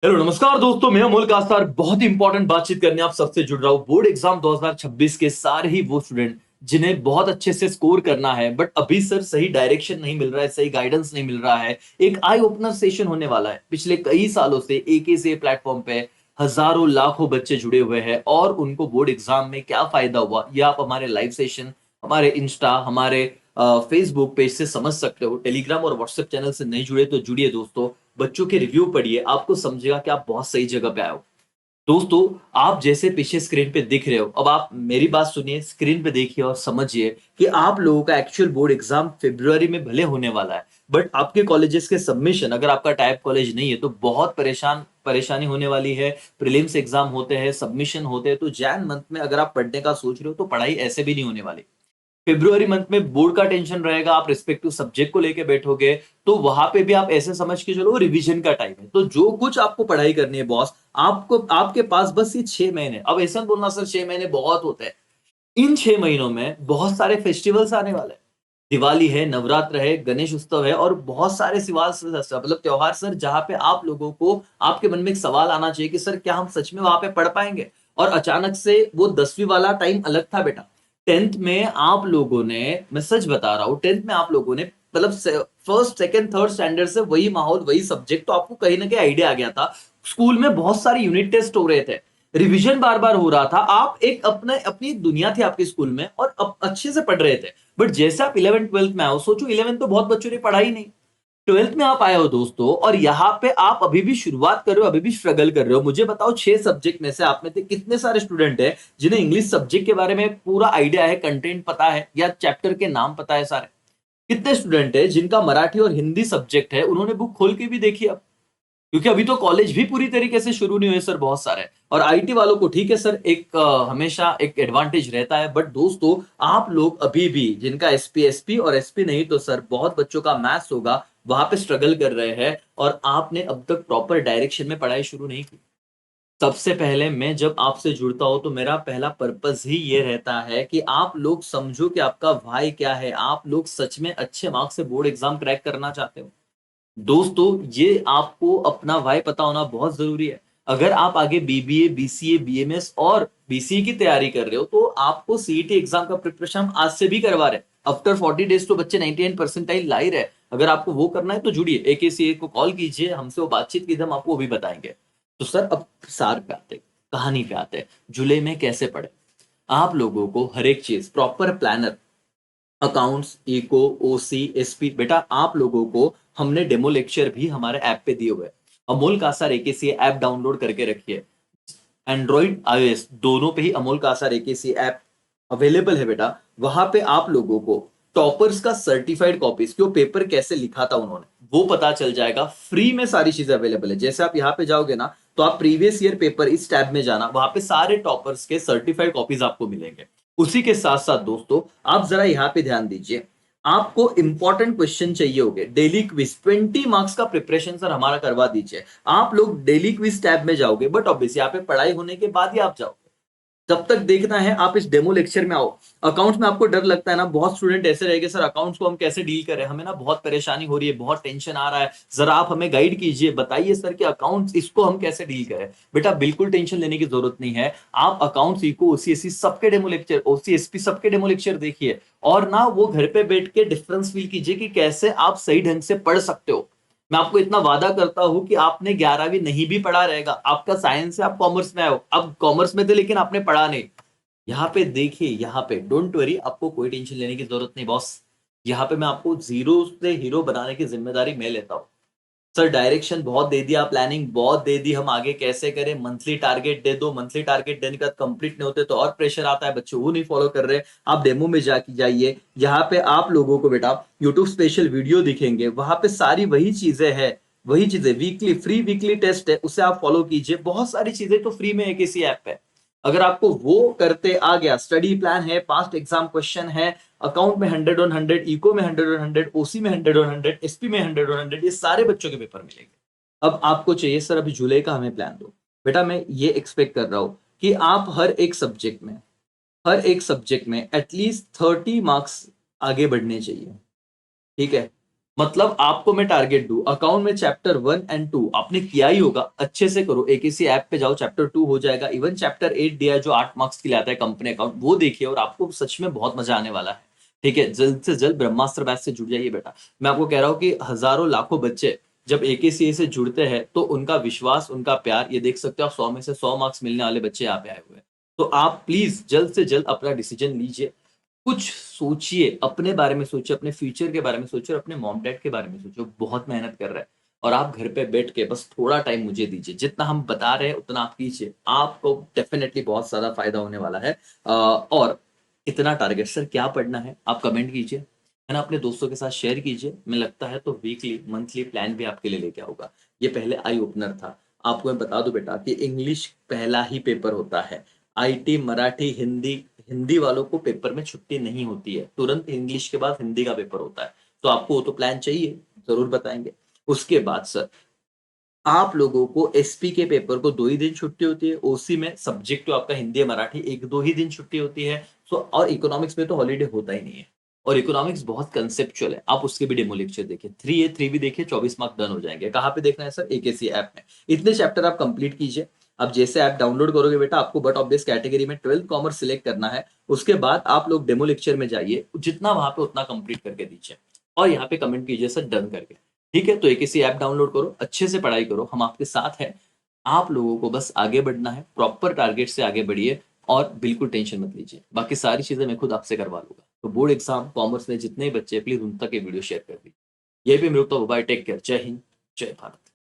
Hello नमस्कार दोस्तों, मैं अमोल कास्तार बहुत ही इंपॉर्टेंट बातचीत करने आप सबसे जुड़ रहा हूँ। बोर्ड एग्जाम 2026 के सारे ही वो स्टूडेंट जिन्हें बहुत अच्छे से स्कोर करना है, बट अभी सर सही डायरेक्शन नहीं मिल रहा है, सही गाइडेंस नहीं मिल रहा है। एक आई ओपनर सेशन होने वाला है। पिछले कई सालों से AKCA प्लेटफॉर्म पे हजारों लाखों बच्चे जुड़े हुए हैं और उनको बोर्ड एग्जाम में क्या फायदा हुआ, यह आप हमारे लाइव सेशन, हमारे इंस्टा, हमारे फेसबुक पेज से समझ सकते हो। टेलीग्राम और व्हाट्सएप चैनल से नहीं जुड़े तो जुड़िए दोस्तों, बच्चों के रिव्यू पढ़िए, आपको समझेगा कि आप बहुत सही जगह पे आए हो। दोस्तों, आप जैसे पीछे स्क्रीन पे दिख रहे हो, अब आप मेरी बात सुनिए, स्क्रीन पे देखिए और समझिए कि आप लोगों का एक्चुअल बोर्ड एग्जाम फरवरी में भले होने वाला है, बट आपके कॉलेजेस के सबमिशन, अगर आपका टाइप कॉलेज नहीं है तो बहुत परेशानी होने वाली है। प्रीलिम्स एग्जाम होते हैं, सबमिशन होते हैं, तो जैन मंथ में अगर आप पढ़ने का सोच रहे हो तो पढ़ाई ऐसे भी नहीं होने वाली। फेब्रुआरी मंथ में बोर्ड का टेंशन रहेगा, आप रिस्पेक्टिव सब्जेक्ट को लेके बैठोगे, तो वहां पे भी आप ऐसे समझ के चलो रिवीजन का टाइम है। तो जो कुछ आपको पढ़ाई करनी है बॉस, आपको आपके पास बस ये 6 महीने। अब ऐसा बोलना सर 6 महीने बहुत होते हैं, इन 6 महीनों में बहुत सारे फेस्टिवल्स आने वाले हैं। दिवाली है, नवरात्र है, गणेश उत्सव है और बहुत सारे सिवाल मतलब त्योहार सर, जहां पे आप लोगों को आपके मन में एक सवाल आना चाहिए कि सर क्या हम सच में वहां पे पढ़ पाएंगे। और अचानक से वो 10वीं वाला टाइम अलग था बेटा। टेंथ में आप लोगों ने, मैं सच बता रहा हूँ, टेंथ में आप लोगों ने मतलब फर्स्ट सेकंड थर्ड स्टैंडर्ड से वही माहौल वही सब्जेक्ट, तो आपको कहीं ना कहीं आइडिया आ गया था। स्कूल में बहुत सारे यूनिट टेस्ट हो रहे थे, रिवीजन बार बार हो रहा था, आप एक अपने अपनी दुनिया थी आपके स्कूल में और अच्छे से पढ़ रहे थे। बट जैसे आप 11th 12th में आओ, सोचो 11th तो बहुत बच्चों ने पढ़ा ही नहीं, 12th में आप आए हो दोस्तों, और यहाँ पे आप अभी भी शुरुआत कर रहे हो, अभी भी स्ट्रगल कर रहे हो। मुझे बताओ, 6 सब्जेक्ट में से आप में से कितने सारे स्टूडेंट है जिन्हें इंग्लिश सब्जेक्ट के बारे में पूरा आइडिया है, कंटेंट पता है या चैप्टर के नाम पता है सारे? कितने स्टूडेंट है जिनका मराठी और हिंदी सब्जेक्ट है, उन्होंने बुक खोल के भी देखी अब? क्योंकि अभी तो कॉलेज भी पूरी तरीके से शुरू नहीं हुए सर, बहुत सारे। और आईटी वालों को ठीक है सर, एक हमेशा एक एडवांटेज रहता है, बट दोस्तों आप लोग अभी भी जिनका एसपी एसपी और एसपी नहीं तो सर बहुत बच्चों का मैथ्स होगा, वहां पे स्ट्रगल कर रहे हैं और आपने अब तक प्रॉपर डायरेक्शन में पढ़ाई शुरू नहीं की। सबसे पहले मैं जब आपसे जुड़ता हूं तो मेरा पहला पर्पस ही ये रहता है कि आप लोग समझो कि आपका भाई क्या है, आप लोग सच में अच्छे मार्क्स से बोर्ड एग्जाम क्रैक करना चाहते हो। दोस्तों, ये आपको अपना वाई पता होना बहुत जरूरी है। अगर आप आगे बीबीए, बीसीए, बीएमएस और बीसीए की तैयारी कर रहे हो तो आपको सीईटी एग्जाम का प्रिपरेशन हम आज से भी करवा रहे हैं। आफ्टर 40 डेज तो बच्चे 99 परसेंटाइल ला ही रहे। अगर आपको वो करना है तो जुड़िए, AKCA को कॉल कीजिए, हमसे वो बातचीत कीजिए, हम आपको वो भी बताएंगे। तो सर अब सार पे आते, कहानी पे आते हैं, जुलाई में कैसे पढ़े। आप लोगों को हर एक चीज प्रॉपर प्लानर, अकाउंट्स, इको, ओसी, एसपी, बेटा आप लोगों को हमने डेमो लेक्चर भी हमारे ऐप पे दिए हुए हैं। Amol Kasar AKCA app download करके रखिए। एंड्रॉइड iOS दोनों पे ही Amol Kasar AKCA app available है बेटा। वहां पे आप लोगों को टॉपर्स का सर्टिफाइड कॉपीज, क्यों पेपर कैसे लिखा था उन्होंने, वो पता चल जाएगा। फ्री में सारी चीजें अवेलेबल है। जैसे आप यहाँ पे जाओगे ना, तो आप प्रीवियस ईयर पेपर इस टैब में जाना, वहां पे सारे टॉपर्स के सर्टिफाइड कॉपीज आपको मिलेंगे। उसी के साथ साथ दोस्तों, आप जरा यहाँ पे ध्यान दीजिए, आपको इंपॉर्टेंट क्वेश्चन चाहिए होंगे, डेली क्विज 20 मार्क्स का प्रिपरेशन सर हमारा करवा दीजिए। आप लोग डेली क्विज टैब में जाओगे, बट ऑब्वियसली यहाँ पे पढ़ाई होने के बाद ही आप जाओगे। तब तक देखना है, आप इस डेमो लेक्चर में आओ। अकाउंट्स में आपको डर लगता है ना, बहुत स्टूडेंट ऐसे रहेंगे सर अकाउंट्स को हम कैसे डील करें, हमें ना बहुत परेशानी हो रही है, बहुत टेंशन आ रहा है, जरा आप हमें गाइड कीजिए, बताइए सर कि अकाउंट्स इसको हम कैसे डील करें। बेटा बिल्कुल टेंशन लेने की जरूरत नहीं है। आप अकाउंट्स, इको, ओसीएससी सबके डेमो लेक्चर, ओसीएसपी सबके डेमो लेक्चर देखिए, और ना वो घर पे बैठ के डिफरेंस फील कीजिए कि कैसे आप सही ढंग से पढ़ सकते हो। मैं आपको इतना वादा करता हूं कि आपने 11वीं नहीं भी पढ़ा रहेगा, आपका साइंस है, आप कॉमर्स में आए हो, अब कॉमर्स में थे लेकिन आपने पढ़ा नहीं। यहाँ पे देखिए, यहाँ पे डोंट वरी, आपको कोई टेंशन लेने की जरूरत नहीं बॉस। यहाँ पे मैं आपको जीरो से हीरो बनाने की जिम्मेदारी मैं लेता हूँ। सर डायरेक्शन बहुत दे दिया, प्लानिंग बहुत दे दी, हम आगे कैसे करें, मंथली टारगेट दे दो, मंथली टारगेट देने का कंप्लीट नहीं होते तो और प्रेशर आता है, बच्चे वो नहीं फॉलो कर रहे। आप डेमो में जाके जाइए, यहाँ पे आप लोगों को बेटा यूट्यूब स्पेशल वीडियो दिखेंगे, वहां पे सारी वही चीजें हैं, वही चीजें, वीकली फ्री वीकली टेस्ट है, उसे आप फॉलो कीजिए। बहुत सारी चीजें तो फ्री में है किसी ऐप पे। अगर आपको वो करते आ गया, स्टडी प्लान है, पास्ट एग्जाम क्वेश्चन है, अकाउंट में 100/100, इको में 100/100, ओसी में 100/100, एसपी में 100/100, ये सारे बच्चों के पेपर मिलेंगे। अब आपको चाहिए सर अभी जुलाई का हमें प्लान दो। बेटा मैं ये एक्सपेक्ट कर रहा हूं कि आप हर एक सब्जेक्ट में एटलीस्ट 30 मार्क्स आगे बढ़ने चाहिए। ठीक है? मतलब आपको मैं टारगेट दूं, अकाउंट में चैप्टर 1 और 2 आपने किया ही होगा, अच्छे से करो, एक इसी ऐप पे जाओ, चैप्टर 2 हो जाएगा, इवन चैप्टर 8 दिया है जो 8 मार्क्स के लिए आता है कंपनी अकाउंट, वो देखिए और आपको सच में बहुत मजा आने वाला है। ठीक है, जल्द से जल्द ब्रह्मास्त्र बैच से जुड़ जाइए बेटा। मैं आपको कह रहा हूँ कि हजारों लाखों बच्चे जब AKCA से जुड़ते हैं तो उनका विश्वास, उनका प्यार, ये देख सकते हो आप, 100 में से 100 मार्क्स मिलने वाले बच्चे यहाँ पे आए हुए हैं। तो आप प्लीज जल्द से जल्द अपना डिसीजन लीजिए, कुछ सोचिए, अपने बारे में सोचिए, अपने फ्यूचर के बारे में सोचिए और अपने मॉम डैड के बारे में सोचिए, वो बहुत मेहनत कर रहा है। और आप घर पे बैठ के बस थोड़ा टाइम मुझे दीजिए, जितना हम बता रहे हैं उतना आप कीजिए, आपको डेफिनेटली बहुत ज्यादा फायदा होने वाला है। और इतना टारगेट सर क्या पढ़ना है, आप कमेंट कीजिए, है ना, अपने दोस्तों के साथ शेयर कीजिए, मैं लगता है तो वीकली मंथली प्लान भी आपके लिए लेके आऊंगा। ये पहले आई ओपनर था। आपको मैं बता दूं बेटा कि इंग्लिश पहला ही पेपर होता है, IT मराठी हिंदी, हिंदी वालों को पेपर में छुट्टी नहीं होती है, तुरंत इंग्लिश के बाद हिंदी का पेपर होता है। तो आपको वो तो प्लान चाहिए, जरूर बताएंगे। उसके बाद सर आप लोगों को SP के पेपर को 2 ही दिन छुट्टी होती है, OC में सब्जेक्ट तो आपका हिंदी मराठी 1-2 ही दिन छुट्टी होती है। सो और इकोनॉमिक्स में तो हॉलीडे होता ही नहीं है। और इकोनॉमिक्स बहुत कंसेप्चुअल है, आप उसके भी डेमो लेक्चर देखिए, 3A 3 भी देखिए, 24 मार्क डन हो जाएंगे। कहाँ पे देखना है सर, AKCA ऐप में। इतने चैप्टर आप कंप्लीट कीजिए। अब जैसे ऐप डाउनलोड करोगे बेटा, आपको बट ऑब्वियस कैटेगरी में 12th कॉमर्स सिलेक्ट करना है। उसके बाद आप लोग डेमो लेक्चर में जाइए, जितना वहां पे उतना कंप्लीट करके दीजिए और यहाँ पे कमेंट कीजिए सर डन करके। ठीक है, तो AKCA ऐप डाउनलोड करो, अच्छे से पढ़ाई करो, हम आपके साथ हैं। आप लोगों को बस आगे बढ़ना है, प्रॉपर टारगेट से आगे बढ़िए और बिल्कुल टेंशन मत लीजिए, बाकी सारी चीजें मैं खुद आपसे करवा लूंगा। तो बोर्ड एग्जाम कॉमर्स में जितने भी बच्चे, प्लीज उन तक ये वीडियो शेयर कर दीजिए। ये भी मेरे को, बाय, टेक केयर, जय हिंद, जय भारत।